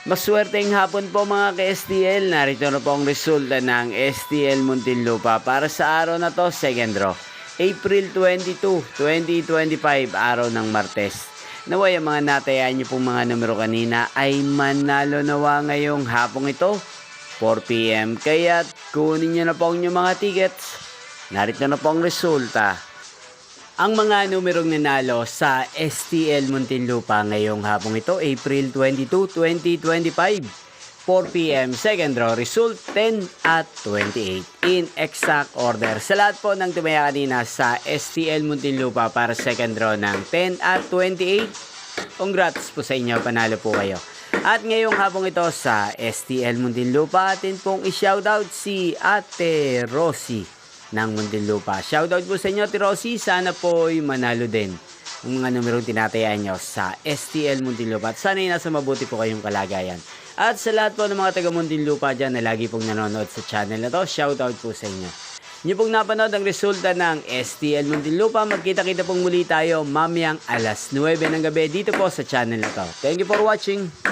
Maswerteng hapon po mga ka-STL. Narito na po ang resulta ng STL Muntinlupa para sa araw na to, second draw. April 22, 2025, araw ng Martes. Naway ang mga natayan niyo pong mga numero kanina ay manalo nawa ngayong hapong ito, 4 PM. Kaya kunin niyo na po ang inyong mga tickets. Narito na po ang resulta. Ang mga numerong nanalo sa STL Muntinlupa ngayong hapong ito, April 22, 2025, 4 PM, second draw, result 10 at 28 in exact order. Sa lahat po ng tumaya kanina sa STL Muntinlupa para second draw ng 10 at 28, congrats po sa inyo, panalo po kayo. At ngayong hapong ito sa STL Muntinlupa, atin pong i-shoutout si Ate Rosie ng Muntinlupa. Shoutout po sa inyo, Ate Rosie. Sana po'y manalo din ang mga numerong tinatayaan nyo sa STL Muntinlupa. At sana'y nasa mabuti po kayong kalagayan. At sa lahat po ng mga taga Muntinlupa dyan na lagi pong nanonood sa channel na to, shoutout po sa inyo. Nyo pong napanood ang resulta ng STL Muntinlupa. Magkita-kita pong muli tayo mamayang alas 9 ng gabi dito po sa channel na to. Thank you for watching.